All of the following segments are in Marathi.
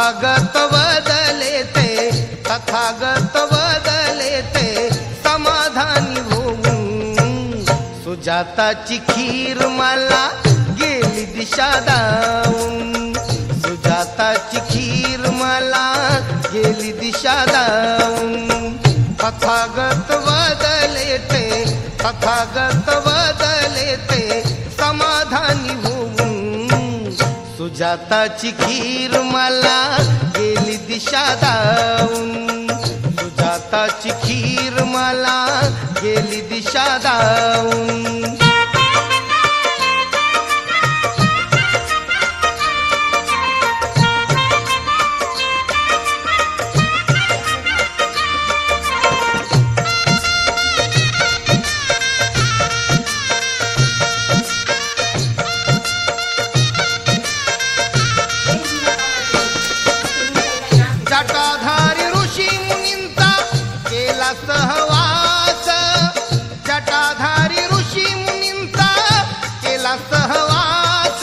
तथागत बदले ते, तथागत बदले ते समाधानी होऊन. सुजाताची खीर मला गेली दिशा दावून, सुजाताची खीर मला गेली दिशा दावून. तथागत बदले ते, तथागत बदले ते समाधानी होऊन. सुजाताची खीर मला गेली दिशा दावून, सुजाताची खीर मला गेली दिशा दावून. जटाधारी ऋषी मुनींचा केला सहवास, जटाधारी ऋषी मुनींचा केला सहवास.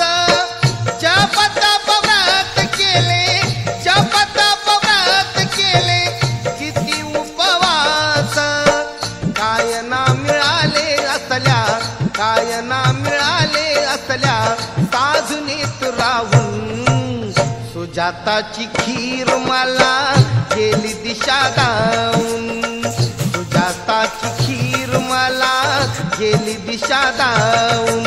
जप तप व्रत केले, जप तप व्रत केले किती उपवास. कायना मिळाले असल्या, कायना मिळाले असल्या साधनेत राहून. सुजाताची खीर मला गेली दिशा दावून, सुजाताची खीर मला गेली दिशा दावून.